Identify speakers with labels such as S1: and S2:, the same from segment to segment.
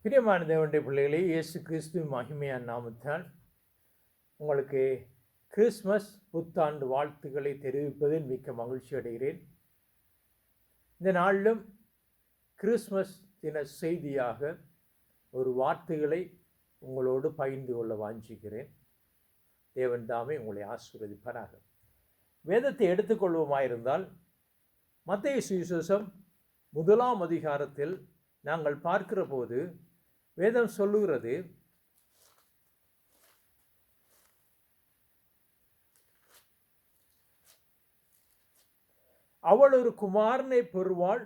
S1: பிரியமான தேவனுடைய பிள்ளைகளே, இயேசு கிறிஸ்துவின் மகிமையான நாமத்தால் உங்களுக்கு கிறிஸ்மஸ் புத்தாண்டு வாழ்த்துக்களை தெரிவிப்பதில் மிக்க மகிழ்ச்சி அடைகிறேன். இந்த நாளிலும் கிறிஸ்மஸ் தின செய்தியாக ஒரு வார்த்தைகளை உங்களோடு பகிர்ந்து கொள்ள வாஞ்சிக்கிறேன். தேவன் தாமே உங்களை ஆசீர்வதிப்பாராக. வேதத்தை எடுத்துக்கொள்வோமாயிருந்தால் மத்தேயு சுவிசேஷம் 1 அதிகாரத்தில் நாங்கள் பார்க்கிற போது வேதம் சொல்லுகிறது, அவள் ஒரு குமாரனை பெறுவாள்,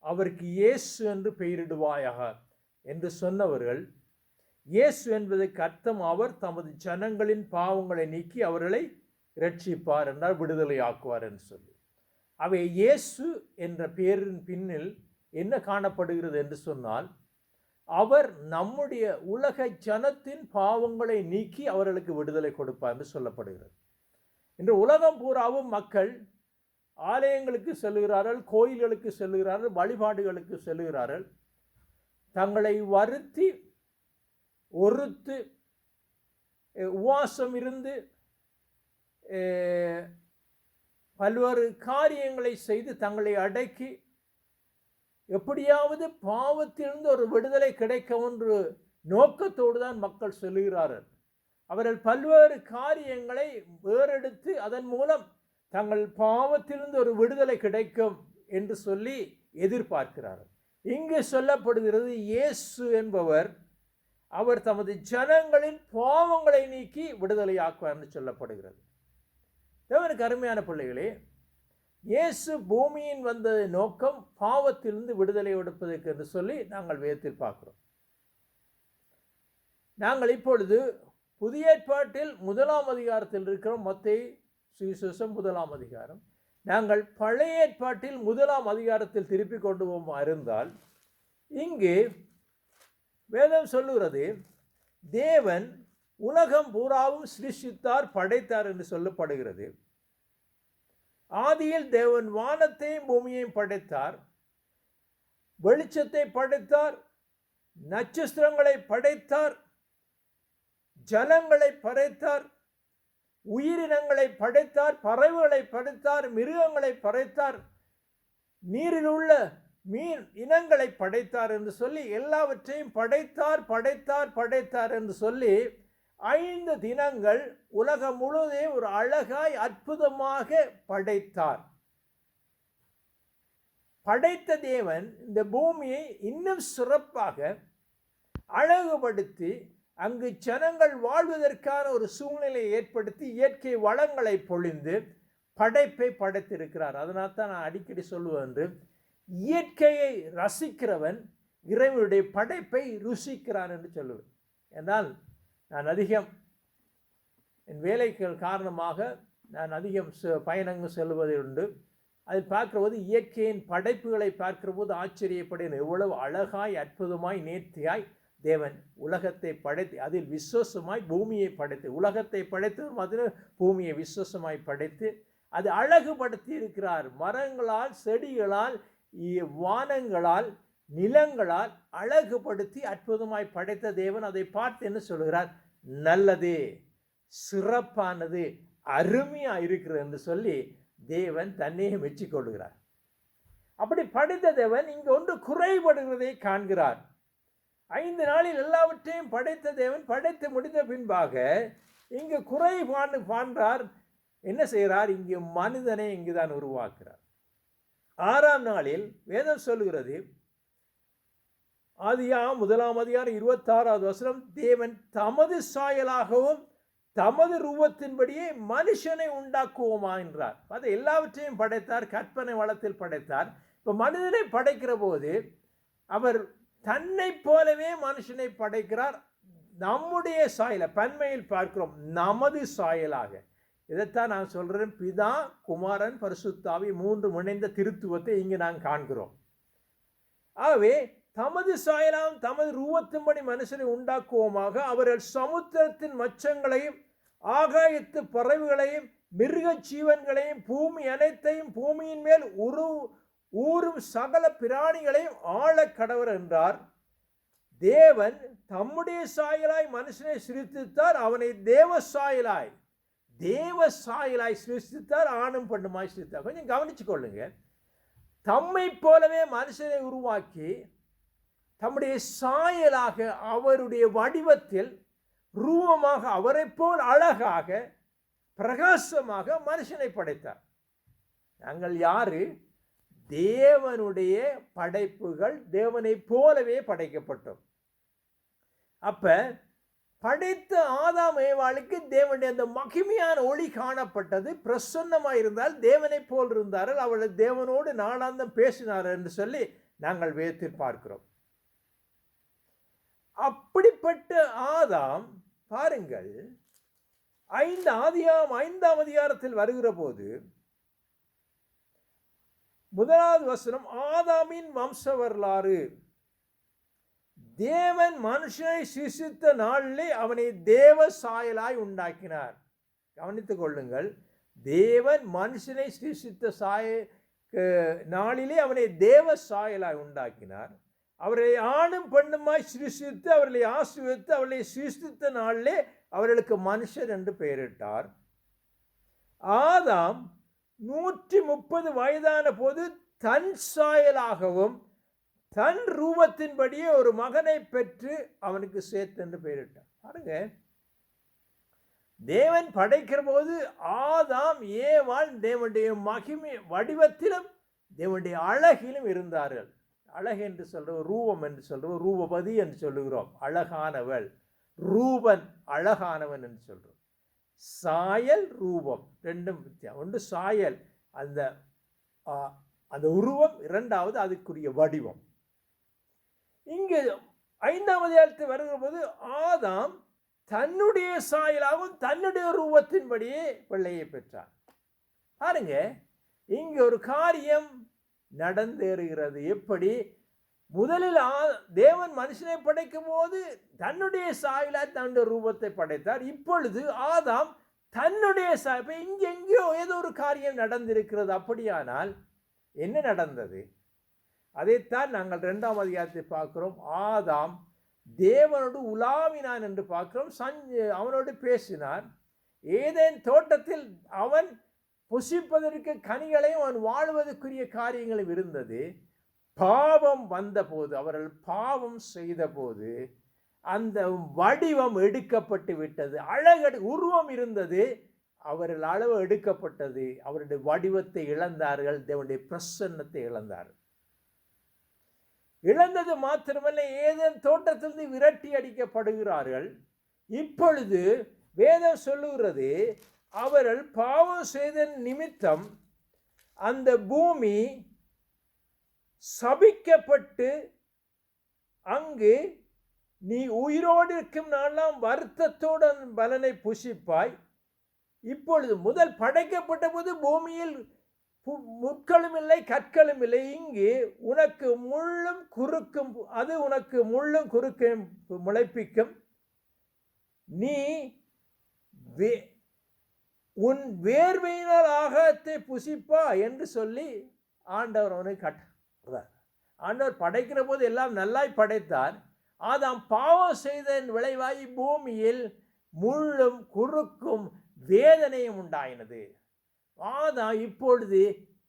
S1: அவருக்கு இயேசு என்று பெயரிடுவாயாக என்று சொன்னவர்கள், இயேசு என்பதற்கு அர்த்தம் அவர் தமது ஜனங்களின் பாவங்களை நீக்கி அவர்களை இரட்சிப்பார் என்றால் விடுதலை ஆக்குவார் என்று சொல்லி. அவை இயேசு என்ற பெயரின் பின்னில் என்ன காணப்படுகிறது என்று சொன்னால், அவர் நம்முடைய உலக ஜனத்தின் பாவங்களை நீக்கி அவர்களுக்கு விடுதலை கொடுப்பார் என்று சொல்லப்படுகிறது. இன்று உலகம் பூராவும் மக்கள் ஆலயங்களுக்கு செல்கிறார்கள், கோயில்களுக்கு செல்கிறார்கள், வழிபாடுகளுக்கு செல்கிறார்கள். தங்களை வருத்தி ஒருத்து உபவாசம் இருந்து பல்வேறு காரியங்களை செய்து தங்களை அடக்கி எப்படியாவது பாவத்திலிருந்து ஒரு விடுதலை கிடைக்கும் என்று நோக்கத்தோடு தான் மக்கள் செல்கிறார்கள். அவர்கள் பல்வேறு காரியங்களை வேறெடுத்து அதன் மூலம் தங்கள் பாவத்திலிருந்து ஒரு விடுதலை கிடைக்கும் என்று சொல்லி எதிர்பார்க்கிறார்கள். இங்கு சொல்லப்படுகிறது, இயேசு என்பவர் அவர் தமது ஜனங்களின் பாவங்களை நீக்கி விடுதலை ஆக்குவார் என்று சொல்லப்படுகிறது. தேவனுக்கு அருமையான பிள்ளைகளே, இயேசு பூமியின் வந்த நோக்கம் பாவத்திலிருந்து விடுதலை கொடுப்பதற்கு என்று சொல்லி நாங்கள் வேதத்தில் பார்க்கிறோம். நாங்கள் இப்பொழுது புதிய ஏற்பாட்டில் 1 அதிகாரத்தில் இருக்கிறோம். மத்தேயு சுவிசேஷம் 1 அதிகாரம். நாங்கள் பழைய ஏற்பாட்டில் 1 அதிகாரத்தில் திருப்பி கொண்டு போவோம் இருந்தால், இங்கு வேதம் சொல்லுகிறது, தேவன் உலகம் பூராவும் சிருஷ்டித்தார், படைத்தார் என்று சொல்லப்படுகிறது. ஆதியில் தேவன் வானத்தையும் பூமியையும் படைத்தார், வெளிச்சத்தை படைத்தார், நட்சத்திரங்களை படைத்தார், ஜலங்களை படைத்தார், உயிரினங்களை படைத்தார், பறவைகளை படைத்தார், மிருகங்களை படைத்தார், நீரில் உள்ள மீன் இனங்களை படைத்தார் என்று சொல்லி எல்லாவற்றையும் படைத்தார் படைத்தார் படைத்தார் என்று சொல்லி 5 தினங்கள் உலகம் முழுவதையும் ஒரு அழகாய் அற்புதமாக படைத்தார். படைத்த தேவன் இந்த பூமியை இன்னும் சிறப்பாக அழகுபடுத்தி அங்கு ஜனங்கள் வாழ்வதற்கான ஒரு சூழ்நிலையை ஏற்படுத்தி இயற்கை வளங்களை பொழிந்து படைப்பை படைத்திருக்கிறார். அதனால் தான் நான் அடிக்கடி சொல்லுவேன், இயற்கையை ரசிக்கிறவன் இறைவனுடைய படைப்பை ருசிக்கிறான் என்று சொல்லுவேன். என்றால் நான் அதிகம் என் வேலைகள் காரணமாக நான் அதிகம் பயணங்கள் செல்வதை உண்டு. அதில் பார்க்கிற போது இயற்கையின் படைப்புகளை பார்க்கிற போது ஆச்சரியப்படுகிறேன். எவ்வளவு அழகாய் அற்புதமாய் நேர்த்தியாய் தேவன் உலகத்தை படைத்து அதில் விசுவாசமாய் பூமியை படைத்து, உலகத்தை படைத்து அதில் பூமியை விசுவாசமாய் படைத்து அது அழகுபடுத்தி இருக்கிறார். மரங்களால், செடிகளால், வானங்களால், நிலங்களால் அழகுபடுத்தி அற்புதமாய் படைத்த தேவன் அதை பார்த்து என்ன சொல்கிறார்? நல்லது, சிறப்பானது, அருமையா இருக்கிறது என்று சொல்லி தேவன் தன்னையே மெச்சிக்கொள்கிறார். அப்படி படைத்த தேவன் இங்கு ஒன்று குறைபடுகிறதை காண்கிறார். 5 நாளில் எல்லாவற்றையும் படைத்த தேவன் படைத்து முடிந்த பின்பாக இங்கு குறைபாடு காண்றார். என்ன செய்கிறார்? இங்கு மனிதனை இங்குதான் உருவாக்குறார். 6ஆம் நாளில் வேதம் சொல்லுகிறது, ஆதியாகமம் 1 அதிகாரம் 26வது வசனம், தேவன் தமது சாயலாகவும் தமது ரூபத்தின்படியே மனுஷனை உண்டாக்குவோமா என்றார். அது எல்லாவற்றையும் படைத்தார், கற்பனை வளத்தில் படைத்தார். இப்போ மனிதனை படைக்கிற போது அவர் தன்னை போலவே மனுஷனை படைக்கிறார். நம்முடைய சாயல பன்மையில் பார்க்கிறோம், நமது சாயலாக. இதைத்தான் நான் சொல்கிறேன், பிதா, குமாரன், பரிசுத்தாவி 3 இணைந்த திருத்துவத்தை இங்கு நான் காண்கிறோம். ஆகவே தமது சாயலாம் தமது ரூபத்தின்படி மனுஷனை உண்டாக்குவோமாக, அவர்கள் சமுத்திரத்தின் மச்சங்களையும் ஆகாயத்து பறவைகளையும் மிருக ஜீவன்களையும் பூமி அனைத்தையும் பூமியின் மேல் ஊறும் சகல பிராணிகளையும் ஆள கடவர் என்றார். தேவன் தம்முடைய சாயலாய் மனுஷனை சிருஷ்டித்தார், அவனை தேவ சாயலாய் சிருஷ்டித்தார், ஆணும் பெண்ணுமாய் சிருஷ்டித்தார். கொஞ்சம் கவனிச்சு கொள்ளுங்க. தம்மை போலவே மனுஷனை உருவாக்கி தம்முடைய சாயலாக அவருடைய வடிவத்தில் ரூபமாக அவரை போல் அழகாக பிரகாசமாக மனுஷனை படைத்தார். நாங்கள் யாரு? தேவனுடைய படைப்புகள், தேவனை போலவே படைக்கப்பட்டோம். அப்ப படைத்த ஆதாம் ஏவாளுக்கு தேவனுடைய அந்த மகிமையான ஒளி காணப்பட்டது. பிரசன்னமாக இருந்தால் தேவனை போல் இருந்தார்கள், அவள் தேவனோடு நாளாந்தம் பேசினார் என்று சொல்லி நாங்கள் வேதத்தில் பார்க்கிறோம். அப்படிப்பட்ட ஆதாம் பாருங்கள், 5ஆம் அதிகாரத்தில் வருகிற போது 1வது வசனம், ஆதாமின் வம்ச வரலாறு. தேவன் மனுஷனை சிருஷ்டித்த நாளிலே அவனை தேவ சாயலாய் உண்டாக்கினார். கவனித்துக் கொள்ளுங்கள். தேவன் மனுஷனை சிருஷ்டித்த நாளிலே அவனை தேவ சாயலாய் உண்டாக்கினார். அவர்களை ஆணும் பெண்ணுமாய் சிருஷ்டித்து அவர்களை ஆசீர்வதித்து அவர்களை சிருஷ்டித்த நாளிலே அவர்களுக்கு மனுஷர் என்று பெயரிட்டார். ஆதாம் 130 வயதான போது தன் சாயலாகவும் தன் ரூபத்தின்படியே ஒரு மகனை பெற்று அவனுக்கு சேத் என்று பெயரிட்டார். பாருங்க, தேவன் படைக்கிற போது ஆதாம் ஏவாள் தேவனுடைய மகிமை வடிவத்திலும் தேவனுடைய அழகிலும் இருந்தார்கள். அழகு என்று சொல்றோம், ரூபம் என்று சொல்றோம், ரூபபதி என்று சொல்லுகிறோம். அழகானவள், ரூபன் அழகானவன் என்று சொல்றோம். சாயல் ரூபம் ரெண்டும் வித்தியாசம். ஒன்று சாயல், அந்த உருவம், இரண்டாவது அதுக்குரிய வடிவம். இங்கு 5ஆம் அதிகாரத்தில் வருகிற போது ஆதாம் தன்னுடைய சாயலாகவும் தன்னுடைய ரூபத்தின்படியே பிள்ளையை பெற்றார். பாருங்க, இங்கு ஒரு காரியம் நடந்தேறுகிறது. எப்படி? முதலில் தேவன் மனுஷனை படைக்கும் போது தன்னுடைய சாயலாய் தன்னுடைய ரூபத்தை படைத்தார். இப்பொழுது ஆதாம் தன்னுடைய இங்கே எங்கேயோ ஏதோ ஒரு காரியம் நடந்திருக்கிறது. அப்படியானால் என்ன நடந்தது? அதைத்தான் நாங்கள் 2ஆம் அதிகாரத்தை பார்க்கிறோம். ஆதாம் தேவனோடு உலாவினான் என்று பார்க்கிறோம். அவனோடு பேசினான். ஏதேன் தோட்டத்தில் அவன் புசிப்பதற்கு கனிகளையும் அவன் வாழ்வதற்குரிய காரியங்களும் இருந்தது. பாவம் வந்தபோது, அவர்கள் பாவம் செய்த போது அந்த வடிவம் எடுக்கப்பட்டு விட்டது. உருவம் இருந்தது, அவர்கள் அளவு எடுக்கப்பட்டது. அவருடைய வடிவத்தை இழந்தார்கள், தேவனுடைய பிரசன்னத்தை இழந்தார்கள். இழந்தது மாத்திரமல்ல, ஏதேன் தோட்டத்திலிருந்து விரட்டி அடிக்கப்படுகிறார்கள். இப்பொழுது வேதம் சொல்லுகிறது, அவர்கள் பாவம் செய்த நிமித்தம் அந்த பூமி சபிக்கப்பட்டு அங்கு நீ உயிரோடு இருக்கும் நாளெல்லாம் வருத்தத்தோடு பலனை புசிப்பாய். இப்பொழுது முதல் படைக்கப்பட்ட போது பூமியில் முட்களும் இல்லை கற்களும் இல்லை. இங்கு உனக்கு முள்ளும் குறுக்கும், அது உனக்கு முள்ளும் குறுக்கும் முளைப்பிக்கும். நீ உன் வேர்வையினால் ஆகாயத்தை புசிப்பா என்று சொல்லி ஆண்டவர் அவனை கட்டார். ஆண்டவர் படைக்கிற போது எல்லாம் நல்லாய் படைத்தார். ஆதாம் பாவம் செய்த விளைவாய் பூமியில் முள்ளும் குறுக்கும் வேதனையும் உண்டாயினது. ஆதாம் இப்பொழுது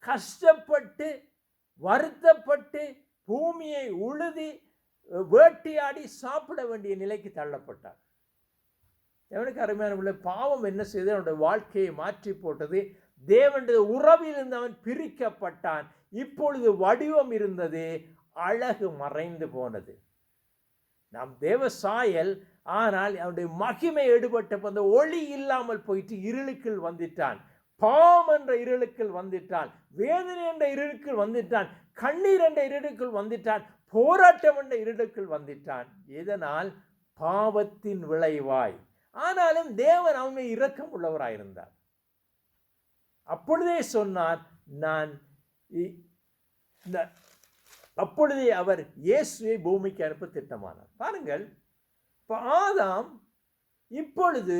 S1: கஷ்டப்பட்டு வருத்தப்பட்டு பூமியை உழுதி வேட்டையாடி சாப்பிட வேண்டிய நிலைக்கு தள்ளப்பட்டார். எவனுக்கு அருமையான பாவம் என்ன செய்து அவனுடைய வாழ்க்கையை மாற்றி போட்டது. தேவனுடைய உறவில் இருந்து அவன் பிரிக்கப்பட்டான். இப்பொழுது வடிவம் இருந்தது, அழகு மறைந்து போனது. நாம் தேவ சாயல், ஆனால் அவனுடைய மகிமை எடுபட்ட அந்த ஒளி இல்லாமல் போயிட்டு இருளுக்குள் வந்துட்டான். பாவம் என்ற இருளுக்குள் வந்துட்டான், வேதனை என்ற இருளுக்குள் வந்துட்டான், கண்ணீர் என்ற இருளுக்குள் வந்துட்டான், போராட்டம் என்ற இருளுக்குள் வந்துட்டான். இதனால் பாவத்தின் விளைவாய். ஆனாலும் தேவன் அவனை இரக்கம் உள்ளவராயிருந்தார். அப்பொழுதே சொன்னார், அப்பொழுதே அவர் இயேசுவை பூமிக்கு அனுப்ப திட்டமானார். பாருங்கள், இப்போ ஆதாம் இப்பொழுது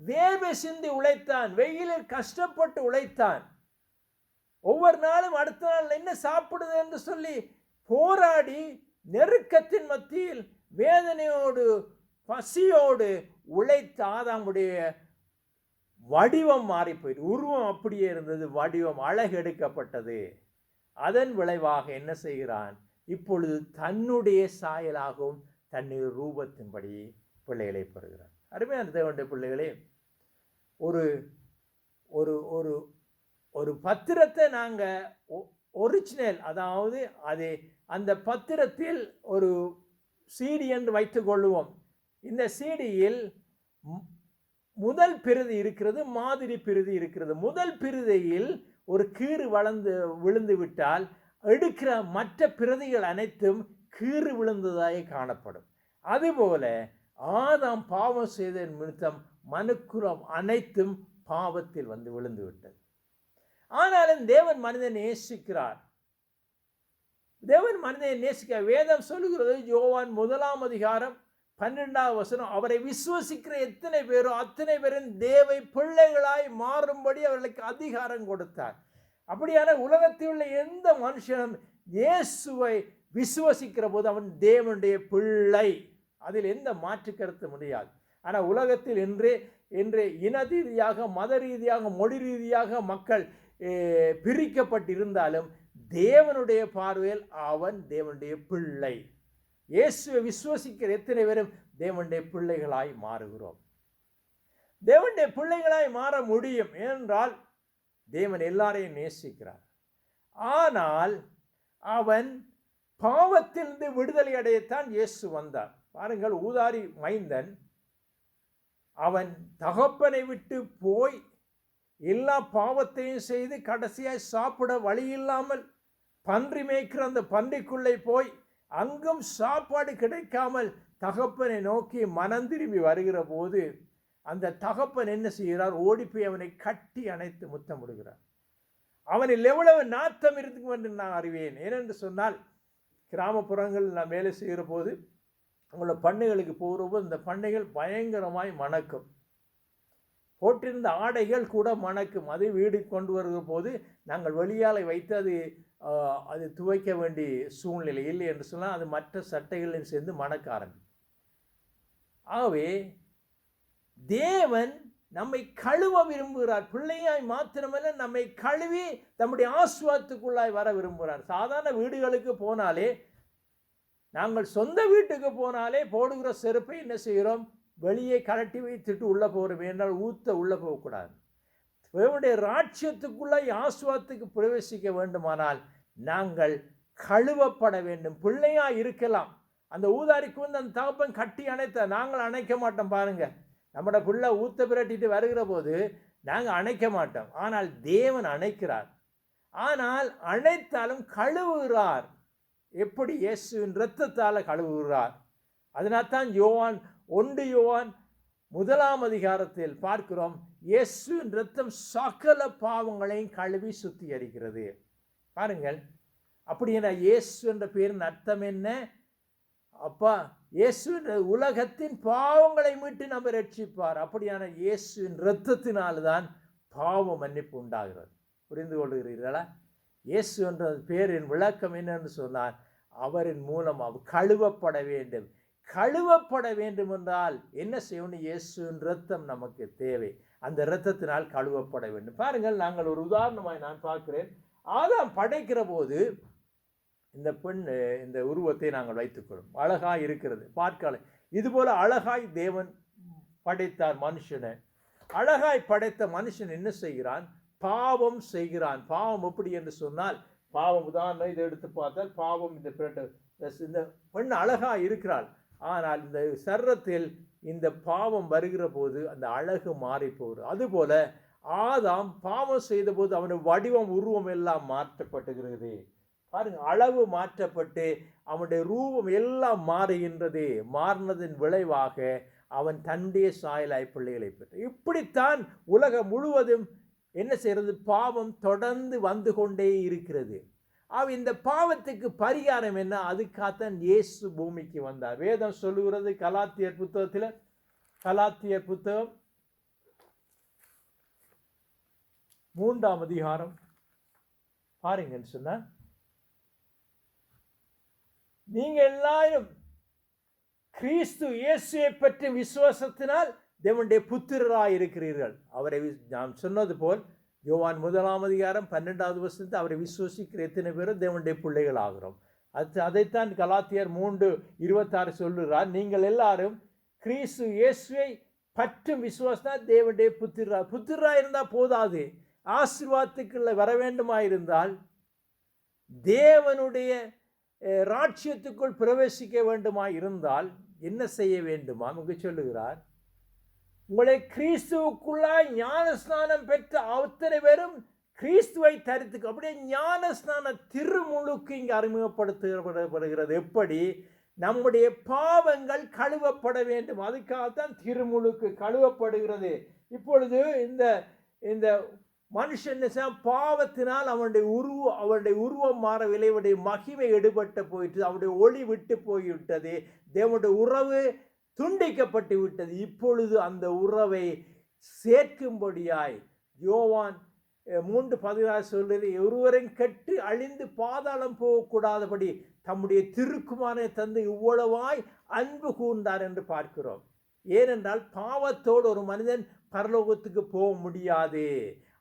S1: வேர்வை சிந்தி உழைத்தான், வெயிலில் கஷ்டப்பட்டு உழைத்தான். ஒவ்வொரு நாளும் அடுத்த நாள் என்ன சாப்பிடுது என்று சொல்லி போராடி நெருக்கத்தின் மத்தியில் தாகத்தோடு பசியோடு உழைத்த ஆதாமுடைய வடிவம் மாறி போயிட்டு, உருவம் அப்படியே இருந்தது, வடிவம் அழகெடுக்கப்பட்டது. அதன் விளைவாக என்ன செய்கிறான்? இப்பொழுது தன்னுடைய சாயலாகவும் தன்னுடைய ரூபத்தின்படி பிள்ளைகளை பெறுகிறான். அருமையான தேவனுடைய பிள்ளைகளே, ஒரு ஒரு ஒரு ஒரு பத்திரத்தை நாங்கள் ஒரிஜினல், அதாவது அது அந்த பத்திரத்தில் ஒரு சீடி என்று வைத்துக் கொள்ளுவோம். இந்த சீடியில் முதல் பிரதி இருக்கிறது, மாதிரி பிரதி இருக்கிறது. முதல் பிரதியில் ஒரு கீறு விழுந்து விட்டால் எடுக்கிற மற்ற பிரதிகள் அனைத்தும் கீறு விழுந்ததாய் காணப்படும். அதுபோல ஆதாம் பாவம் செய்த நிமித்தம் மனுக்குலம் அனைத்தும் பாவத்தில் விழுந்து விட்டது. ஆனாலும் தேவன் மனிதனை நேசிக்கிறார். தேவன் மனிதனை நேசிக்க வேதம் சொல்லுகிறது, யோவான் 1 அதிகாரம் 12வது வசனம், அவரை விசுவசிக்கிற எத்தனை பேரோ அத்தனை பேரும் தேவ பிள்ளைகளாய் மாறும்படி அவர்களுக்கு அதிகாரம் கொடுத்தார். அப்படியான உலகத்தில் உள்ள எந்த மனுஷனும் இயேசுவை விசுவசிக்கிற போது அவன் தேவனுடைய பிள்ளை. அதில் எந்த மாற்று கருத்து முடியாது. ஆனால் உலகத்தில் இன்று இன ரீதியாக, மத ரீதியாக, மொழி ரீதியாக மக்கள் பிரிக்கப்பட்டிருந்தாலும் தேவனுடைய பார்வையில் அவன் தேவனுடைய பிள்ளை. இயேசுவை விசுவசிக்கிற எத்தனை பேரும் தேவனுடைய பிள்ளைகளாய் மாறுகிறோம். தேவனுடைய பிள்ளைகளாய் மாற முடியும் ஏனென்றால் தேவன் எல்லாரையும் நேசிக்கிறார். ஆனால் அவன் பாவத்திலிருந்து விடுதலை அடையத்தான் இயேசு வந்தார். பாருங்கள், ஊதாரி மைந்தன் அவன் தகப்பனை விட்டு போய் எல்லா பாவத்தையும் செய்து கடைசியாய் சாப்பிட வழி இல்லாமல் பன்றி மேய்க்கிற அந்த பன்றிக்குள்ளே போய் அங்கும் சாப்பாடு கிடைக்காமல் தகப்பனை நோக்கி மனம் திரும்பி வருகிற போது அந்த தகப்பன் என்ன செய்கிறார்? ஓடிப்போய் அவனை கட்டி அணைத்து முத்தமிடுகிறார். அவனில் எவ்வளவு நாத்தம் இருக்கும் என்று நான் அறிவேன். ஏனென்று சொன்னால், கிராமப்புறங்களில் நான் வேலை செய்கிற போது உங்களை பண்ணைகளுக்கு போகிற போது இந்த பண்ணைகள் பயங்கரமாய் மணக்கும். போட்டிருந்த ஆடைகள் கூட மணக்கும். அது வீடு கொண்டு வருகிற போது நாங்கள் வெளியால் வைத்து அது துவைக்க வேண்டிய சூழ்நிலை இல்லை என்று சொன்னால் அது மற்ற சட்டைகளில் சேர்ந்து மணக்க ஆரம்பிக்கும். ஆகவே தேவன் நம்மை கழுவ விரும்புகிறார். பிள்ளையாய் மாத்திரமல்ல, நம்மை கழுவி தம்முடைய ஆசுவாத்துக்குள்ளாய் வர விரும்புகிறார். சாதாரண வீடுகளுக்கு போனாலே, நாங்கள் சொந்த வீட்டுக்கு போனாலே போடுகிற செருப்பை என்ன செய்கிறோம்? வெளியே கலட்டி வைத்துட்டு உள்ளே போகிறோம். என்றால் உள்ளே போகக்கூடாது. தேவனுடைய ராட்சியத்துக்குள்ளாய் ஆசுவாத்துக்கு பிரவேசிக்க வேண்டுமானால் நாங்கள் கழுவப்பட வேண்டும். பிள்ளையாக இருக்கலாம். அந்த ஊதாரிக்கு அந்த தகப்பன் கட்டி அணைத்த நாங்கள் அணைக்க மாட்டோம். பாருங்க, நம்மளோட பிள்ளை ஊத்த பிரட்டிட்டு வருகிற போது நாங்கள் அணைக்க மாட்டோம். ஆனால் தேவன் அணைக்கிறார். ஆனால் அணைத்தாலும் கழுவுகிறார். எப்படி? இயேசுவின் இரத்தத்தால் கழுவுகிறார். அதனால்தான் யோவான் 1 அதிகாரத்தில் பார்க்கிறோம், இயேசுவின் இரத்தம் சகல பாவங்களையும் கழுவி சுத்திகரிக்கிறது. பாருங்கள், அப்படி என்ற இயேசு என்ற பேரின் அர்த்தம் என்ன? அப்பா, இயேசு உலகத்தின் பாவங்களை மீட்டு நம்ம ரட்சிப்பார். அப்படியான இயேசுவின் இரத்தத்தினால்தான் பாவ மன்னிப்பு உண்டாகிறது. புரிந்து கொள்கிறீர்களா? இயேசு என்ற பேரின் விளக்கம் என்னன்னு சொன்னால், அவரின் மூலம் அவர் கழுவப்பட வேண்டும். கழுவப்பட வேண்டும் என்றால் என்ன செய்யணும்? இயேசுவின் இரத்தம் நமக்கு தேவை. அந்த இரத்தத்தினால் கழுவப்பட வேண்டும். பாருங்கள், நாங்கள் ஒரு உதாரணமாய் நான் பார்க்கிறேன். ஆதாம் படைக்கிற போது இந்த பெண் இந்த உருவத்தை நாங்கள் வைத்துக்கொள்ளும். அழகாய் இருக்கிறது, பார்க்கலாம். இதுபோல அழகாய் தேவன் படைத்தார் மனுஷனை. அழகாய் படைத்த மனுஷன் என்ன செய்கிறான்? பாவம் செய்கிறான். பாவம் எப்படி என்று சொன்னால், பாவம் உதாரணம் இதை எடுத்து பார்த்தால் பாவம் இந்த பெண் அழகாய் இருக்கிறாள். ஆனால் இந்த சர்ரத்தில் இந்த பாவம் வருகிற போது அந்த அழகு மாறி போகுது. அதுபோல ஆதாம் பாவம் செய்த போது அவனுடைய வடிவம், உருவம் எல்லாம் மாற்றப்பட்டுகிறது. பாருங்க, அளவு மாற்றப்பட்டு அவனுடைய ரூபம் எல்லாம் மாறுகின்றது. மாறினதின் விளைவாக அவன் தன்னுடைய சாயலாய் பிள்ளைகளை பெற்று. இப்படித்தான் உலகம் முழுவதும் என்ன செய்கிறது? பாவம் தொடர்ந்து வந்து கொண்டே இருக்கிறது. இந்த பாவத்துக்கு பரிகாரம் என்ன? அதுக்காகத்தான் இயேசு பூமிக்கு வந்தார். வேதம் சொல்லுகிறது கலாத்தியர் புத்தகம் 3 அதிகாரம் பாருங்கன்னு சொன்ன, நீங்க எல்லாரும் கிறிஸ்து இயேசுவை பற்றி விசுவாசத்தினால் தேவனுடைய புத்திரராய் இருக்கிறீர்கள். அவரை நாம் சொன்னது போல் யோவான் 1:12 வசனத்தை அவரை விசுவாசிக்கிற எத்தனை பேரும் தேவனுடைய பிள்ளைகள் ஆகிறோம். அதைத்தான் கலாத்தியர் 3:26 சொல்லுகிறார். நீங்கள் எல்லாரும் கிறிஸ்து இயேசுவை பற்றும் விசுவாசம் தேவனுடைய புத்திரா இருந்தால் போதாது, ஆசீர்வாதத்துக்குள்ள வர வேண்டுமாயிருந்தால், தேவனுடைய ராஜ்யத்துக்குள் பிரவேசிக்க வேண்டுமாய் இருந்தால் என்ன செய்ய வேண்டுமா இங்கு சொல்லுகிறார். உங்களை கிறிஸ்துவுக்குள்ளாய் ஞானஸ்நானம் பெற்ற அத்தனை பேரும் கிறிஸ்துவை தரித்து, அப்படியே ஞானஸ்நான திருமுழுக்கு இங்கு அறிமுகப்படுத்தப்படுகிறது. எப்படி? நம்முடைய பாவங்கள் கழுவப்பட வேண்டும், அதுக்காகத்தான் திருமுழுக்கு கழுவப்படுகிறது. இப்பொழுது இந்த மனுஷன் பாவத்தினால் அவனுடைய உருவம் மாறவில்லை, அவனுடைய மகிமை எடுபட்டு போயிட்டு, அவனுடைய ஒளி விட்டு போய்விட்டது, தேவனுடைய உறவு துண்டிக்கப்பட்டு விட்டது. இப்பொழுது அந்த உறவை சேர்க்கும்படியாய் யோவான் 3:16 சொல்றது, ஒருவரையும் கெட்டு அழிந்து பாதாளம் போகக்கூடாதபடி தம்முடைய திருக்குமாரனை தந்து இவ்வளவாய் அன்பு கூர்ந்தார் என்று பார்க்கிறோம். ஏனென்றால் பாவத்தோடு ஒரு மனிதன் பரலோகத்துக்கு போக முடியாது,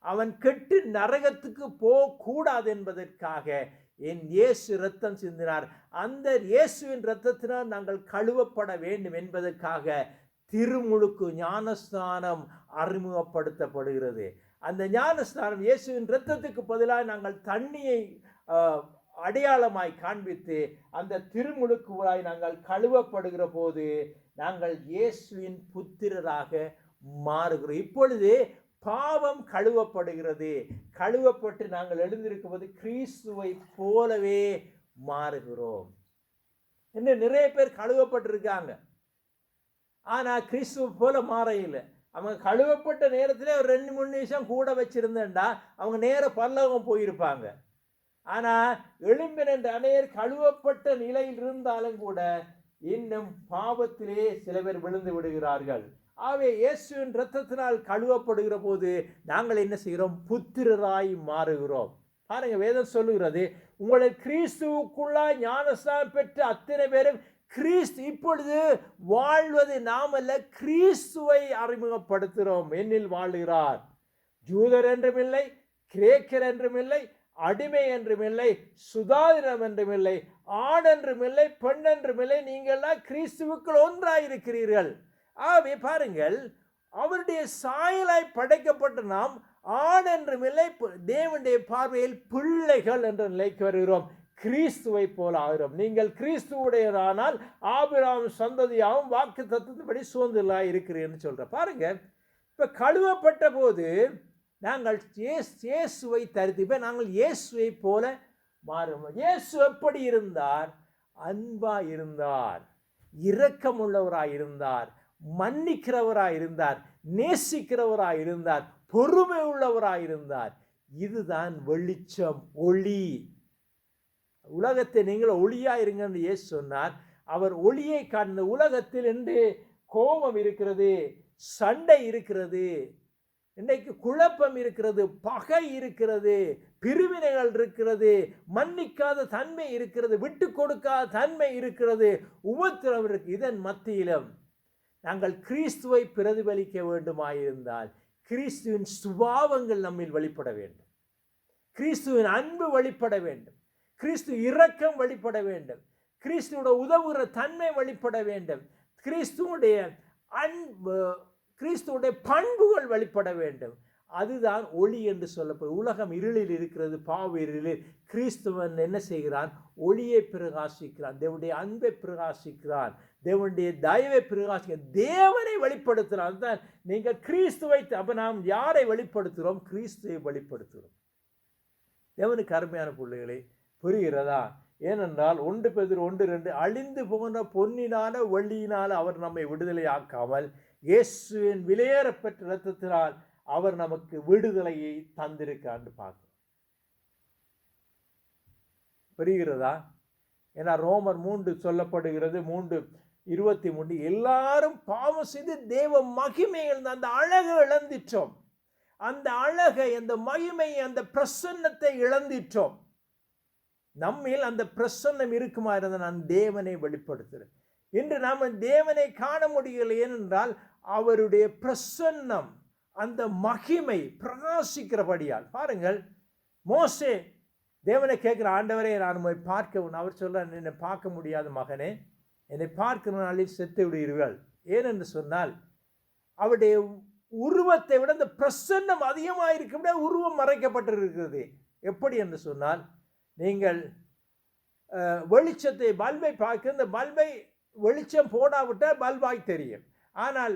S1: அவன் கெட்டு நரகத்துக்கு போகக்கூடாது என்பதற்காக என் இயேசு இரத்தம் சிந்தினார். அந்த இயேசுவின் இரத்தத்தினால் நாங்கள் கழுவப்பட வேண்டும் என்பதற்காக திருமுழுக்கு ஞானஸ்நானம் அறிமுகப்படுத்தப்படுகிறது. அந்த ஞானஸ்நானம் இயேசுவின் இரத்தத்துக்கு பதிலாக நாங்கள் தண்ணியை அடையாளமாய் காண்பித்து அந்த திருமுழுக்குவாய் நாங்கள் கழுவப்படுகிற போது நாங்கள் இயேசுவின் புத்திரராக மாறுகிறோம். இப்பொழுது பாவம் கழுவப்படுகிறது. கழுவப்பட்டு நாங்கள் எழுந்திருக்கும் போது கிறிஸ்துவை போலவே மாறுகிறோம். இன்னும் நிறைய பேர் கழுவப்பட்டிருக்காங்க, ஆனால் கிறிஸ்துவை போல மாற இல்லை. அவங்க கழுவப்பட்ட நேரத்தில் ஒரு 2-3 நிமிஷம் கூட வச்சிருந்தேன்டா அவங்க நேர பரலோகம் போயிருப்பாங்க. ஆனால் எழும்பின அநேகர் கழுவப்பட்ட நிலையில் இருந்தாலும் கூட இன்னும் பாவத்திலே சில பேர் விழுந்து விடுகிறார்கள். ஆகவே இயேசுவின் இரத்தத்தினால் கழுவப்படுகிற போது நாங்கள் என்ன செய்கிறோம்? புத்திரராய் மாறுகிறோம். பாருங்க, வேதம் சொல்லுகிறது, உங்களை கிறிஸ்துவுக்குள்ளாய் ஞானஸ்நானம் பெற்ற அத்தனை பேரும் கிறிஸ்து. இப்பொழுது வாழ்வது நாம் அல்ல, கிறிஸ்துவை அறிமுகப்படுத்துகிறோம். என்னில் வாழ்கிறார். ஜூதர் என்றும் இல்லை, கிரேக்கர் என்றும் இல்லை, அடிமை என்றும் இல்லை, சுதாதிரம் என்றும் இல்லை, ஆண் என்றும் இல்லை, பெண் என்றும் இல்லை, நீங்கள்லாம் கிறிஸ்துவுக்குள் ஒன்றாயிருக்கிறீர்கள். ஆகவே பாருங்கள், அவருடைய சாயலாய் படைக்கப்பட்ட நாம் ஆண் என்றும் இல்லை, தேவனுடைய பார்வையில் பிள்ளைகள் என்ற நிலைக்கு வருகிறோம். கிறிஸ்துவை போல ஆகிறோம். நீங்கள் கிறிஸ்துவுடையதானால் ஆபிரகாம் சந்ததியாகவும் வாக்கு தத்துவத்தின்படி சுதந்திரலாக இருக்கிறீர்கள் சொல்ற. பாருங்க, இப்ப கழுவப்பட்ட போது நாங்கள் இயேசுவை தரித்து, இப்ப நாங்கள் இயேசுவை போல மாறும். இயேசு எப்படி இருந்தார்? அன்பா இருந்தார், இரக்கமுள்ளவராய் இருந்தார், மன்னிக்கிறவராய் இருந்தார், நேசிக்கிறவராய் இருந்தார், பொறுமை உள்ளவராய் இருந்தார். இதுதான் வெளிச்சம், ஒளி. உலகத்தை நீங்கள் ஒளியா இருங்க என்று இயேசு சொன்னார். அவர் ஒளியை காண்ட உலகத்தில் இன்று கோபம் இருக்கிறது, சண்டை இருக்கிறது, இன்றைக்கு குழப்பம் இருக்கிறது, பகை இருக்கிறது, பிரிவினைகள் இருக்கிறது, மன்னிக்காத தன்மை இருக்கிறது, விட்டு கொடுக்காத தன்மை இருக்கிறது, உபத்திரம் இருக்கு. இதன் மத்தியிலும் நாங்கள் கிறிஸ்துவை பிரதிபலிக்க வேண்டுமாயிருந்தால் கிறிஸ்துவின் சுபாவங்கள் நம்மில் வெளிப்பட வேண்டும், கிறிஸ்துவின் அன்பு வெளிப்பட வேண்டும், கிறிஸ்து இரக்கம் வெளிப்பட வேண்டும், கிறிஸ்துவோட உதவுகிற தன்மை வெளிப்பட வேண்டும், கிறிஸ்துவோடைய பண்புகள் வெளிப்பட வேண்டும். அதுதான் ஒளி என்று சொல்லப்படும். உலகம் இருளில் இருக்கிறது, பாவ இருளில். கிறிஸ்துவன் என்ன செய்கிறான்? ஒளியை பிரகாசிக்கிறான், தேவனுடைய அன்பை பிரகாசிக்கிறான், தேவனுடைய தயவை பிரகாசிக்கிறான், தேவனை வெளிப்படுத்துகிறான். அதுதான் நீங்கள் கிறிஸ்துவை. அப்ப நாம் யாரை வெளிப்படுத்துகிறோம்? கிறிஸ்துவை வெளிப்படுத்துகிறோம். தேவனுக்கு அருமையான பிள்ளைகளை, புரிகிறதா? ஏனென்றால் 1 பேதுரு 1:2 அழிந்து போகிற பொன்னினால வெள்ளியினால அவர் நம்மை விடுதலை ஆக்காமல் இயேசுவின் விலையேறப்பெற்ற இரத்தத்தினால் அவர் நமக்கு விடுதலையை தந்திருக்கான்னு பார்க்கிறோம். புரிகிறதா? ஏன்னா ரோமர் 3 சொல்லப்படுகிறது, 3:23 எல்லாரும் பாவம் செய்து தேவ மகிமையில் அந்த அழகை இழந்திட்டோம், அந்த அழகை, அந்த மகிமையை, அந்த பிரசன்னத்தை இழந்திட்டோம். நம்மில் அந்த பிரசன்னம் இருக்குமா இருந்த நான் தேவனை வெளிப்படுத்துகிறேன். இன்று நாம் தேவனை காண முடியலை. ஏனென்றால் அவருடைய பிரசன்னம், அந்த மகிமை பிரகாசிக்கிறபடியால். பாருங்கள், மோசே தேவனை கேட்கிற, ஆண்டவரே நான் உம்மை பார்க்க. அவர் சொல்றார், என்னை பார்க்க முடியாது மகனே, என்னை பார்க்கிற நாளில் செத்து விடுவீர்கள். ஏனென்று சொன்னால் அவருடைய உருவத்தை விட இந்த பிரசன்னம் அதிகமாக இருக்க, உருவம் மறைக்கப்பட்டிருக்கிறது. எப்படி என்று சொன்னால், நீங்கள் வெளிச்சத்தை, பல்பை பார்க்க, இந்த பல்பை வெளிச்சம் போடாவிட்டால் பல்பாய் தெரியும். ஆனால்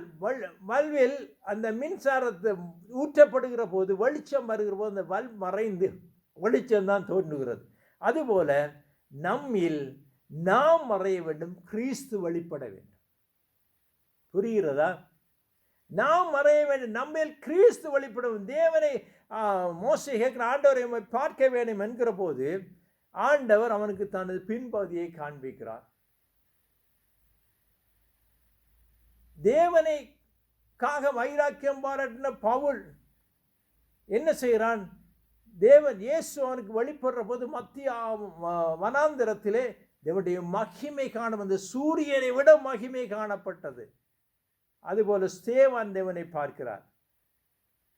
S1: பல்பில் அந்த மின்சாரத்தை ஊற்றப்படுகிற போது, வெளிச்சம் வருகிற போது அந்த பல்ப் மறைந்து வெளிச்சம்தான் தோன்றுகிறது. அதுபோல நம்மில் நாம் மறைய வேண்டும், கிறிஸ்து வெளிப்பட வேண்டும். புரிகிறதா? நாம் மறைய வேண்டும், நம்மில் கிறிஸ்து வெளிப்பட வேண்டும். தேவனை மோசே கேட்கிற, ஆண்டவரை பார்க்க வேண்டும் என்கிற போது ஆண்டவர் அவனுக்கு தனது பின்பகுதியை காண்பிக்கிறார். தேவனைக்காக வைராக்கியம் பாராட்டின பவுல் என்ன செய்கிறான்? தேவன் இயேசு அவனுக்கு வெளிப்படுற போது மத்திய வனாந்திரத்திலே தேவனுடைய மகிமை காண வந்து, சூரியனை விட மகிமை காணப்பட்டது. அதுபோல ஸ்தேவான் தேவனை பார்க்கிறார்.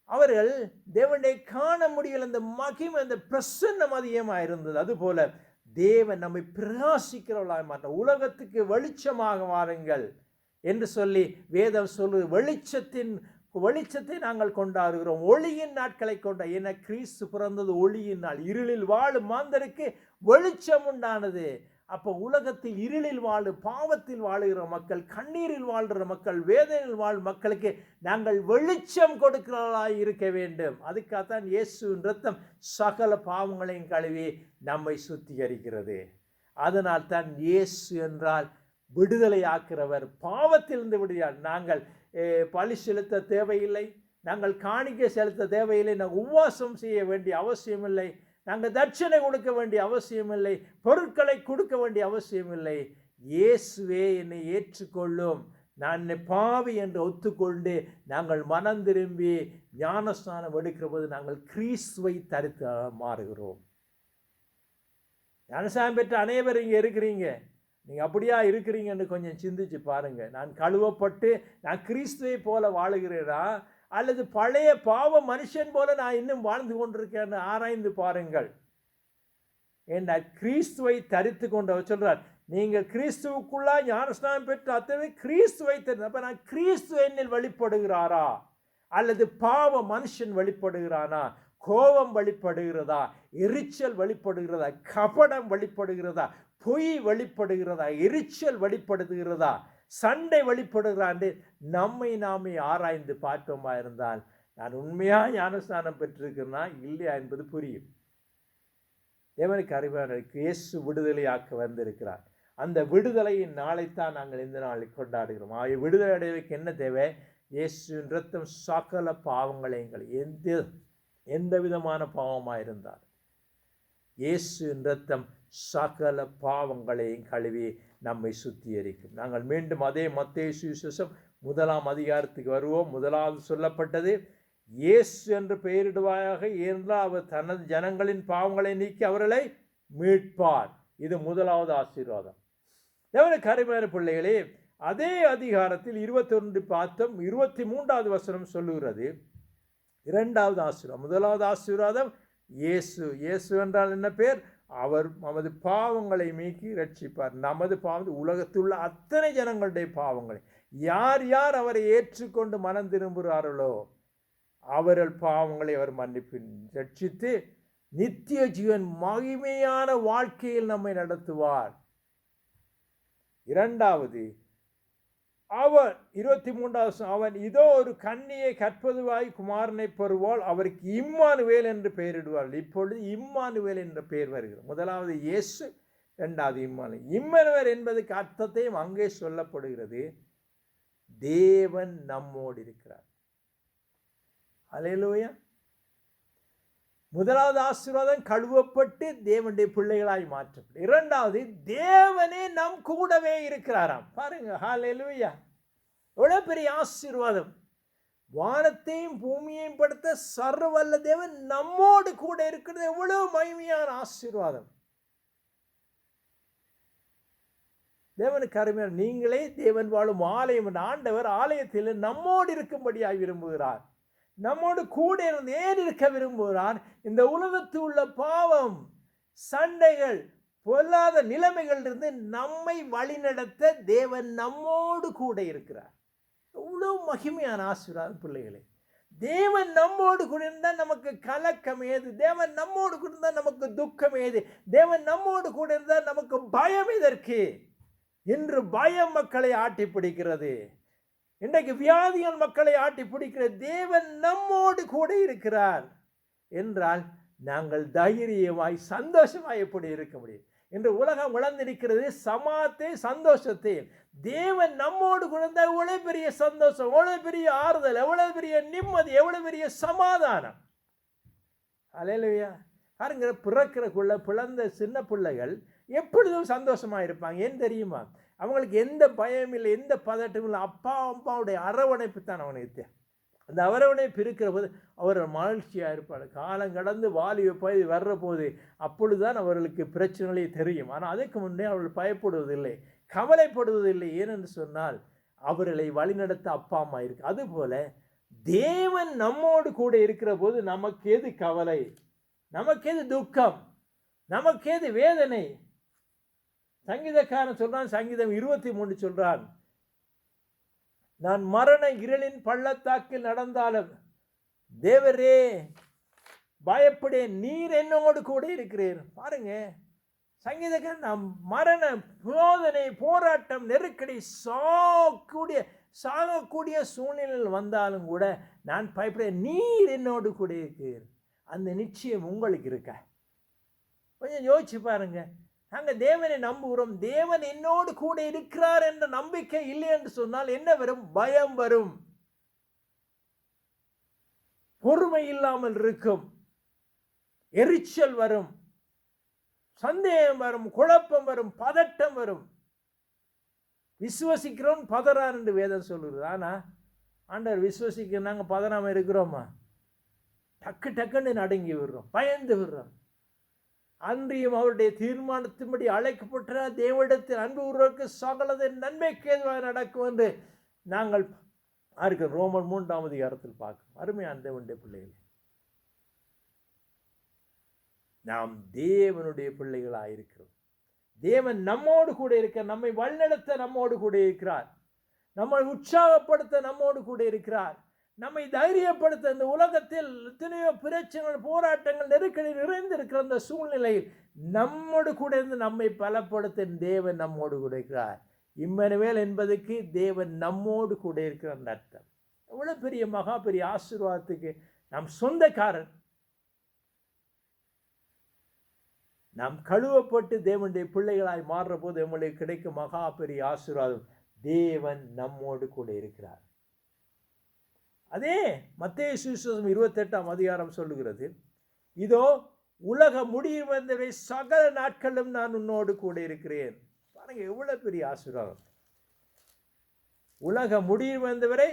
S1: அவர்கள் தேவனை காண முடியல, அந்த மகிமை, அந்த பிரசன்னம் அதிகமாக இருந்தது. அதுபோல தேவன் நம்மை பிரகாசிக்கிறவர்களாக மாற்ற, உலகத்துக்கு வெளிச்சமாக வாருங்கள் என்று சொல்லி வேதம் சொல்லு. வெளிச்சத்தை நாங்கள் கொண்டாடுகிறோம், ஒளியின் நாட்களை கொண்ட. என கிறிஸ்து பிறந்தது ஒளியின் நாள். இருளில் வாழும் மாந்தருக்கு வெளிச்சம் உண்டானது. அப்போ உலகத்தில் இருளில் பாவத்தில் வாழுகிற மக்கள், கண்ணீரில் வாழ்கிற மக்கள், வேதனையில் வாழும் மக்களுக்கு நாங்கள் வெளிச்சம் கொடுக்கிறவர்களாய் இருக்க வேண்டும். அதுக்காகத்தான் இயேசுவின் இரத்தம் சகல பாவங்களையும் கழுவி நம்மை சுத்திகரிக்கிறது. அதனால் தான் இயேசு என்றால் விடுதலை ஆக்கிறவர், பாவத்திலிருந்து விடுதலை. நாங்கள் பலி செலுத்த தேவையில்லை, நாங்கள் காணிக்கை செலுத்த தேவையில்லை, நாங்கள் உபவாசம் செய்ய வேண்டிய அவசியமில்லை, நாங்கள் தட்சணை கொடுக்க வேண்டிய அவசியமில்லை, பொருட்களை கொடுக்க வேண்டிய அவசியமில்லை. இயேசுவே என்னை ஏற்றுக்கொள்ளும், நான் என்னை பாவி என்று ஒத்துக்கொண்டு நாங்கள் மனம் திரும்பி ஞானஸ்நானம் எடுக்கிற போது நாங்கள் கிறிஸ்துவை தரித்து மாறுகிறோம். ஞானஸ்நானம் பெற்ற அனைவரும் இங்கே இருக்கிறீங்க, நீங்கள் அப்படியா இருக்கிறீங்கன்னு கொஞ்சம் சிந்திச்சு பாருங்கள். நான் கழுவப்பட்டு நான் கிறிஸ்துவை போல வாழுகிறேனா, அல்லது பழைய பாவ மனுஷன் போல நான் இன்னும் வாழ்ந்து கொண்டிருக்கேன்னு ஆராய்ந்து பாருங்கள். ஏன்னா கிறிஸ்துவை தரித்து கொண்டவர் சொல்றார், நீங்கள் கிறிஸ்துவுக்குள்ளா ஞானஸ்நானம் பெற்று அத்தனை கிறிஸ்துவை தரித்து. அப்போ நான் கிறிஸ்து என்னில் வெளிப்படுகிறாரா, அல்லது பாவ மனுஷன் வெளிப்படுகிறானா, கோபம் வெளிப்படுகிறதா, எரிச்சல் வெளிப்படுகிறதா, கபடம் வெளிப்படுகிறதா, பொய் வெளிப்படுகிறதா, எரிச்சல் வெளிப்படுகிறதா, சண்டை வெளிப்படுகிறான் நம்மை நாமே ஆராய்ந்து பார்த்தோமா இருந்தால் நான் உண்மையாக ஞானஸ்நானம் பெற்றிருக்கிறேனா இல்லையா என்பது புரியும். தேவனுக்கு அறிவான இயேசு விடுதலையாக்க வந்திருக்கிறார். அந்த விடுதலையின் நாளைத்தான் நாங்கள் இந்த நாளை கொண்டாடுகிறோம். விடுதலை அடைவதற்கு என்ன தேவை? இயேசுவின் இரத்தம் சகல பாவங்களை, எந்த விதமான பாவமாக இருந்தால் இயேசுவின் இரத்தம் சகல பாவங்களையும் கழுவி நம்மை சுத்திகரிக்கும். நாங்கள் மீண்டும் அதே மத்தேயு சுவிசேஷம் 1ஆம் அதிகாரத்துக்கு வருவோம். முதலாவது சொல்லப்பட்டது, இயேசு என்று பெயரிடுவாயாக, என்றால் அவர் தனது ஜனங்களின் பாவங்களை நீக்கி அவர்களை மீட்பார். இது முதலாவது ஆசீர்வாதம். தேவனுக்கு அருமையான பிள்ளைகளே, அதே அதிகாரத்தில் 21 பார்த்தோம், 23வது வசனம் சொல்லுகிறது இரண்டாவது ஆசீர்வாதம். முதலாவது ஆசீர்வாதம் இயேசு. இயேசு என்றால் என்ன பேர்? அவர் நமது பாவங்களை நீக்கி ரட்சிப்பார். நமது பாவம், உலகத்தில் உள்ள அத்தனை ஜனங்களுடைய பாவங்களை, யார் யார் அவரை ஏற்றுக்கொண்டு மனம் திரும்புகிறார்களோ அவர்கள் பாவங்களை அவர் மன்னிப்பு ரட்சித்து நித்திய ஜீவன் மகிமையான வாழ்க்கையில் நம்மை நடத்துவார். இரண்டாவது, அவர் 23வது, அவன் இதோ ஒரு கன்னியை கற்பதுவாய் குமாரனை பெறுவாள், அவருக்கு இம்மானுவேல் என்று பெயரிடுவாள். இப்பொழுது இம்மானுவேல் என்ற பெயர் வருகிறது. முதலாவது இயேசு, இரண்டாவது இம்மானுவேல் என்பதற்கு அர்த்தத்தையும் அங்கே சொல்லப்படுகிறது. தேவன் நம்மோடு இருக்கிறார். அல்லேலூயா. முதலாவது ஆசீர்வாதம் கழுவப்பட்டு தேவனுடைய பிள்ளைகளாய் மாற்றப்படும். இரண்டாவது, தேவனே நம் கூடவே இருக்கிறாராம். பாருங்க, ஹல்லேலூயா. எவ்வளவு பெரிய ஆசீர்வாதம்! வானத்தையும் பூமியையும் படுத்த சர்வவல்ல தேவன் நம்மோடு கூட இருக்கிறது எவ்வளவு மகிமையான ஆசீர்வாதம்! தேவனுக்கு அருமையான, நீங்களே தேவன் வாழும் ஆலயம் என்ற ஆண்டவர் ஆலயத்தில் நம்மோடு இருக்கும்படியாக விரும்புகிறார். நம்மோடு கூட இருந்து ஏன் இருக்க விரும்புகிறார்? இந்த உலகத்தில் உள்ள பாவம், சண்டைகள், பொல்லாத நிலைமைகளிலிருந்து நம்மை வழிநடத்த தேவன் நம்மோடு கூட இருக்கிறார். எவ்வளவு மகிமையான ஆசீர்வாதம் பிள்ளைகளே. தேவன் நம்மோடு கூட இருந்தால் நமக்கு கலக்கம் ஏது? தேவன் நம்மோடு கூட இருந்தால் நமக்கு துக்கம் ஏது? தேவன் நம்மோடு கூட இருந்தால் நமக்கு பயம் எதற்கு? இன்று பயம் மக்களை ஆட்டி பிடிக்கிறது. இன்றைக்கு வியாதிகள் மக்களை ஆட்டி பிடிக்கிறது. தேவன் நம்மோடு கூட இருக்கிறார் என்றால் நாங்கள் தைரியமாய் சந்தோஷமாய் எப்படி இருக்க முடியும்? இன்று உலகம் இழந்திருக்கிறது சமாத்தை, சந்தோஷத்தை. தேவன் நம்மோடு கூட இருந்தால் எவ்வளவு பெரிய சந்தோஷம், எவ்வளவு பெரிய ஆறுதல், எவ்வளவு பெரிய நிம்மதி, எவ்வளவு பெரிய சமாதானம். அல்லேலூயா. பாருங்க, பிறக்கிறக்குள்ள பிறந்த சின்ன பிள்ளைகள் எப்பொழுதும் சந்தோஷமா இருப்பாங்க. ஏன் தெரியுமா? அவங்களுக்கு எந்த பயம் இல்லை, எந்த பதட்டமும் இல்லை. அப்பாவுடைய அரவணைப்பு தான் அவனுக்கு. அந்த அரவணைப்பு இருக்கிற போது அவர் மகிழ்ச்சியாக இருப்பார். காலம் கடந்து வாலிப வயது வர்ற போது அப்பொழுதுதான் அவர்களுக்கு பிரச்சனைகளே தெரியும். ஆனால் அதுக்கு முன்னே அவர்கள் பயப்படுவதில்லை, கவலைப்படுவதில்லை. ஏனென்று சொன்னால் அவர்களை வழிநடத்த அப்பா அம்மா இருக்கு. அதுபோல தேவன் நம்மோடு கூட இருக்கிற போது நமக்கு எது கவலை, நமக்கு எது துக்கம், நமக்கு எது வேதனை? சங்கீதக்காரன் சொல்றான், சங்கீதம் 23 சொல்றான், நான் மரண இருளின் பள்ளத்தாக்கில் நடந்தாலும் தேவரே பயப்படேன், நீர் என்னோடு கூட இருக்கிறீர். பாருங்க, சங்கீதக்காரன் நாம் மரண சோதனை, போராட்டம், நெருக்கடி, சாகக்கூடிய சூழ்நிலையில் வந்தாலும் கூட நான் பயப்படேன், நீர் என்னோடு கூட இருக்கிறீர். அந்த நிச்சயம் உங்களுக்கு இருக்க? கொஞ்சம் யோசிச்சு பாருங்க. நாங்கள் தேவனை நம்புகிறோம், தேவன் என்னோடு கூட இருக்கிறார் என்ற நம்பிக்கை இல்லை என்று சொன்னால் என்ன வரும்? பயம் வரும், பொறுமை இல்லாமல் இருக்கும், எரிச்சல் வரும், சந்தேகம் வரும், குழப்பம் வரும், பதட்டம் வரும். விசுவசிக்கிறோம் பதறார் என்று வேதம் சொல்லுறது. ஆனா ஆண்டவர் விசுவசிக்க நாங்கள் பதறாம இருக்கிறோமா? டக்கு டக்குன்னு நடுங்கி விடுறோம், பயந்து விடுறோம். அன்றியும் அவருடைய தீர்மானத்தின்படி அழைக்கப்பட்ட தேவனிடத்தில் அன்பு உருவாக்க சகலது நன்மைக்கு ஏதுவாக நடக்கும் என்று நாங்கள் ரோமர் 3ஆம் அதிகாரத்தில் பார்க்கிறோம். அருமையான தேவனுடைய பிள்ளைகளே, நாம் தேவனுடைய பிள்ளைகளாக இருக்கிறோம். தேவன் நம்மோடு கூட இருக்க, நம்மை வழிநடத்த நம்மோடு கூட இருக்கிறார், நம்மை உற்சாகப்படுத்த நம்மோடு கூட இருக்கிறார், நம்மை தைரியப்படுத்த. இந்த உலகத்தில் எத்தனையோ பிரச்சனைகள், போராட்டங்கள், நெருக்கடி நிறைந்திருக்கிற அந்த சூழ்நிலையில் நம்மோடு கூட இருந்து நம்மை பலப்படுத்த தேவன் நம்மோடு கூட இருக்கிறார். இம்மானுவேல் என்பதற்கு தேவன் நம்மோடு கூட இருக்கிற அர்த்தம். எவ்வளவு பெரிய மகா பெரிய ஆசீர்வாதத்துக்கு நாம் சொந்தக்காரன். நாம் கழுவப்பட்டு தேவனுடைய பிள்ளைகளாய் மாறுற போது நம்மளுக்கு கிடைக்கும் மகா பெரிய ஆசீர்வாதம். தேவன் நம்மோடு கூட இருக்கிறார். அதே மத்தேயு சுவிசேஷம் 28ஆம் அதிகாரம் சொல்லுகிறது, இதோ உலக முடிவு வந்தவரை சகல நாட்களும் நான் உன்னோடு கூட இருக்கிறேன். பாருங்க, எவ்வளவு பெரிய ஆசீர்வாதம். உலக முடிவு வந்தவரை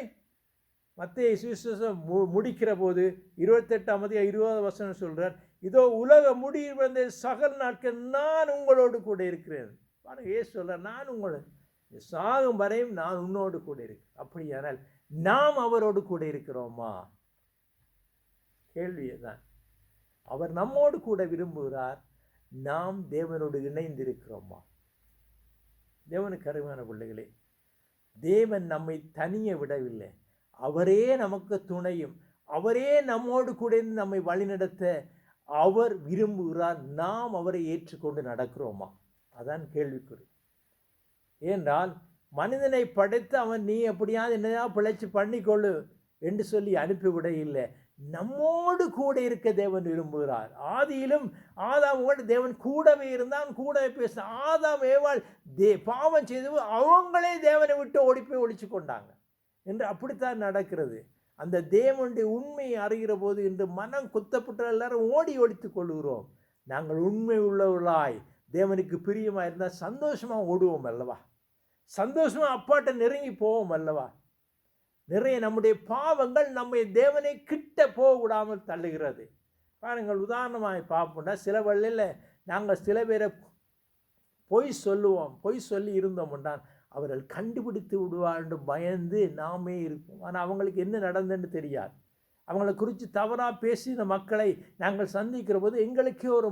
S1: மத்தேயு சுவிசேஷம் முடிக்கிற போது 28ஆம் அதிகாரம் 20ஆவது வசனம் சொல்றார், இதோ உலக முடிவு வந்த சகல நாட்கள் நான் உங்களோடு கூட இருக்கிறேன். பாருங்க, ஏசு சொல்றார், நான் உங்களோடு சாகும் வரையும் நான் உன்னோடு கூட இருக்கிறேன். அப்படியானால் நாம் அவரோடு கூட இருக்கிறோமா? கேள்வியதான். அவர் நம்மோடு கூட விரும்புகிறார், நாம் தேவனோடு இணைந்திருக்கிறோமா? தேவனுக்கு அருமையான பிள்ளைகளே, தேவன் நம்மை தனிய விடவில்லை. அவரே நமக்கு துணையும், அவரே நம்மோடு கூட நம்மை வழிநடத்த அவர் விரும்புகிறார். நாம் அவரை ஏற்றுக்கொண்டு நடக்கிறோமா? அதான் கேள்விக்குறி. ஏனென்றால் மனிதனை படைத்து அவன் நீ எப்படியாவது என்னையா பிழைச்சி பண்ணிக்கொள்ளு என்று சொல்லி அனுப்பிவிட இல்லை. நம்மோடு கூட இருக்க தேவன் விரும்புகிறார். ஆதியிலும் ஆதாமோடு தேவன் கூடவே இருந்தான், கூடவே பேசினான். ஆதாம் ஏவாள் பாவம் செய்து அவங்களே தேவனை விட்டு ஓடிப்போய் ஒழிச்சு கொண்டாங்க என்று அப்படித்தான் நடக்கிறது. அந்த தேவனுடைய உண்மையை அறிகிற போது இன்று மனம் குத்தப்பட்ட எல்லாரும் ஓடி ஒழித்துக் கொள்கிறோம். நாங்கள் உண்மை உள்ளவர்களாய் தேவனுக்கு பிரியமாக இருந்தால் சந்தோஷமாக ஓடுவோம் அல்லவா? சந்தோஷமாக அப்பாட்ட நெருங்கி போவோம் அல்லவா? நிறைய நம்முடைய பாவங்கள் நம்மை தேவனை கிட்ட போக விடாமல் தள்ளுகிறது. பாருங்கள், உதாரணமாக பார்ப்போம்னா சில வழியில் நாங்கள் சில பேரை பொய் சொல்லுவோம், பொய் சொல்லி இருந்தோம் என்றால் அவர்கள் கண்டுபிடித்து விடுவார்னு பயந்து நாமே இருப்போம். ஆனால் அவங்களுக்கு என்ன நடந்ததுன்னு தெரியாது. அவங்களை குறித்து தவறாக பேசின மக்களை நாங்கள் சந்திக்கிற போது எங்களுக்கே ஒரு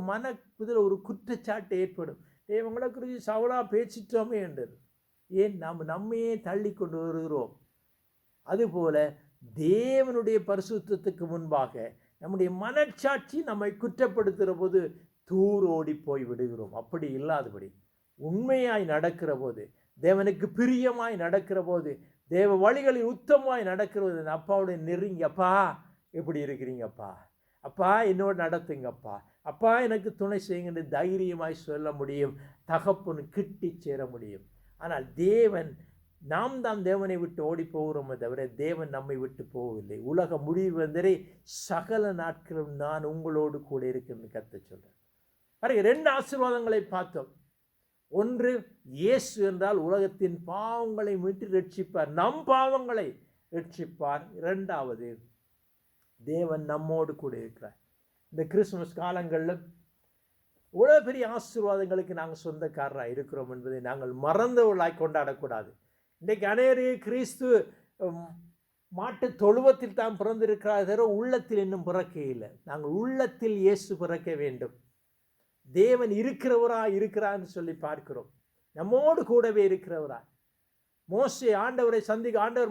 S1: இதில் ஒரு குற்றச்சாட்டு ஏற்படும். இவங்களை குறித்து தவறாக பேசிட்டோமே என்றது. ஏன் நாம் நம்மையே தள்ளி கொண்டு வருகிறோம். அதுபோல தேவனுடைய பரிசுத்தத்துக்கு முன்பாக நம்முடைய மனச்சாட்சி நம்மை குற்றப்படுத்துகிற போது தூரோடி போய் விடுகிறோம். அப்படி இல்லாதபடி உண்மையாய் நடக்கிற போது, தேவனுக்கு பிரியமாய் நடக்கிற போது, தேவ வழிகளில் உத்தமமாய் நடக்கிற போது, அப்பாவுடைய நெருங்கி, அப்பா எப்படி இருக்கிறீங்கப்பா, அப்பா என்னோடு நடத்துங்கப்பா, அப்பா எனக்கு துணை செய்யுங்கன்னு தைரியமாய் சொல்ல முடியும். தகப்பனு கிட்டி சேர முடியும். ஆனால் நாம் தான் தேவனை விட்டு ஓடி போகிறோமே தவிர தேவன் நம்மை விட்டு போகவில்லை. உலக முடிவு வந்தரை சகல நாட்களும் நான் உங்களோடு கூட இருக்குன்னு கர்த்தர் சொல்றார். பாருங்க, 2 ஆசீர்வாதங்களை பார்த்தோம். ஒன்று, இயேசு என்றால் உலகத்தின் பாவங்களை மீட்டு ரட்சிப்பார், நம் பாவங்களை ரட்சிப்பார். 2வது, தேவன் நம்மோடு கூட இருக்கிறார். இந்த கிறிஸ்துமஸ் காலங்களில் இவ்வளோ பெரிய ஆசீர்வாதங்களுக்கு நாங்கள் சொந்தக்காரராக இருக்கிறோம் என்பதை நாங்கள் மறந்தவர்களாய் கொண்டாடக்கூடாது. இன்றைக்கு அநேகர் கிறிஸ்து மாட்டு தொழுவத்தில் தான் பிறந்திருக்கிறார், உள்ளத்தில் இன்னும் பிறக்க இல்லை. நாங்கள் உள்ளத்தில் இயேசு பிறக்க வேண்டும். தேவன் இருக்கிறான்னு சொல்லி பார்க்கிறோம். நம்மோடு கூடவே இருக்கிறவரா. ஆண்டவர்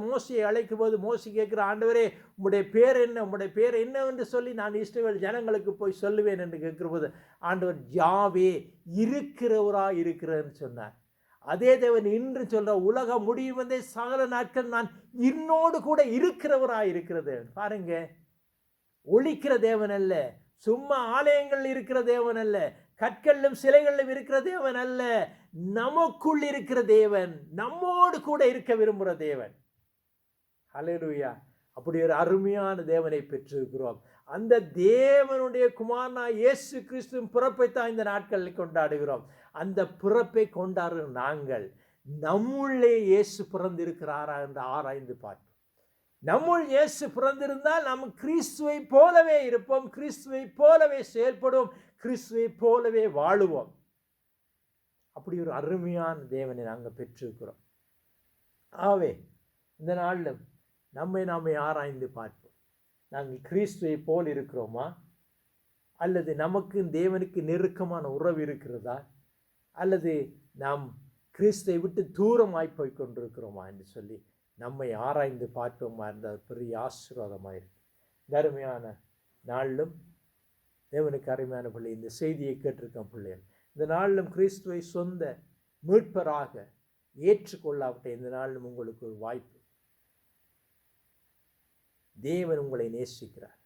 S1: மோசையை அழைக்கும் போது மோசே கேட்கிற, ஆண்டவரே உம்முடைய பேர் என்ன, உம்முடைய பேர் என்னவென்று சொல்லி நான் இஸ்ரவேல் ஜனங்களுக்கு போய் சொல்லுவேன் என்று கேட்கிற போது ஆண்டவர் யாவே இருக்கிறன்னு சொன்னார். அதே தேவன் இன்று சொல்ற, உலக முடிவு வந்தே சகல நாட்கள் நான் இன்னோடு கூட இருக்கிறது. பாருங்க, ஒழிக்கிற தேவன் அல்ல, சும்மா ஆலயங்கள் இருக்கிற தேவன் அல்ல, கற்களிலும் சிலைகளிலும் இருக்கிற தேவன் அல்ல, நமக்குள் இருக்கிற தேவன், நம்மோடு கூட இருக்க விரும்புகிற தேவன். ஹல்லேலூயா! அப்படி ஒரு அருமையான தேவனை பெற்றிருக்கிறோம். அந்த தேவனுடைய குமாரனா இயேசு கிறிஸ்துவின் பிறப்பைத்தான் இந்த நாட்களில் கொண்டாடுகிறோம். அந்த பிறப்பை கொண்டாடுகிற நாங்கள் நம்முள்ளே இயேசு பிறந்திருக்கிறாரா என்று ஆராய்ந்து பார்ப்போம். நம்முள் இயேசு பிறந்திருந்தால் நாம் கிறிஸ்துவை போலவே இருப்போம், கிறிஸ்துவை போலவே செயல்படுவோம், கிறிஸ்துவை போலவே வாழுவோம். அப்படி ஒரு அருமையான தேவனை நாங்கள் பெற்றிருக்கிறோம். ஆகவே இந்த நாளில் நாமே ஆராய்ந்து பார்ப்போம். நாங்கள் கிறிஸ்துவை போல் இருக்கிறோமா, அல்லது நமக்கு தேவனுக்கு நெருக்கமான உறவு இருக்கிறதா, அல்லது நாம் கிறிஸ்துவை விட்டு தூரமாய் போய் கொண்டிருக்கிறோமா என்று சொல்லி நம்மை ஆராய்ந்து பார்ப்போமா இருந்தால் பெரிய ஆசீர்வாதமாக இருக்கு. இந்த அருமையான நாளிலும் தேவனுக்கு அருமையான பிள்ளை, இந்த செய்தியை கேட்டிருக்கோம் பிள்ளைகள், இந்த நாளிலும் கிறிஸ்துவை சொந்த மீட்பராக ஏற்றுக்கொள்ளாவிட்ட இந்த நாளிலும் உங்களுக்கு ஒரு வாய்ப்பு. தேவன் உங்களை நேசிக்கிறார்.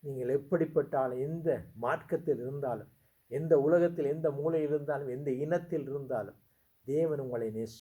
S1: நீங்கள் எப்படிப்பட்டாலும், எந்த மார்க்கத்தில் இருந்தாலும், எந்த உலகத்தில் எந்த மூலையில் இருந்தாலும், எந்த இனத்தில் இருந்தாலும் தேவன் உங்களை நேசி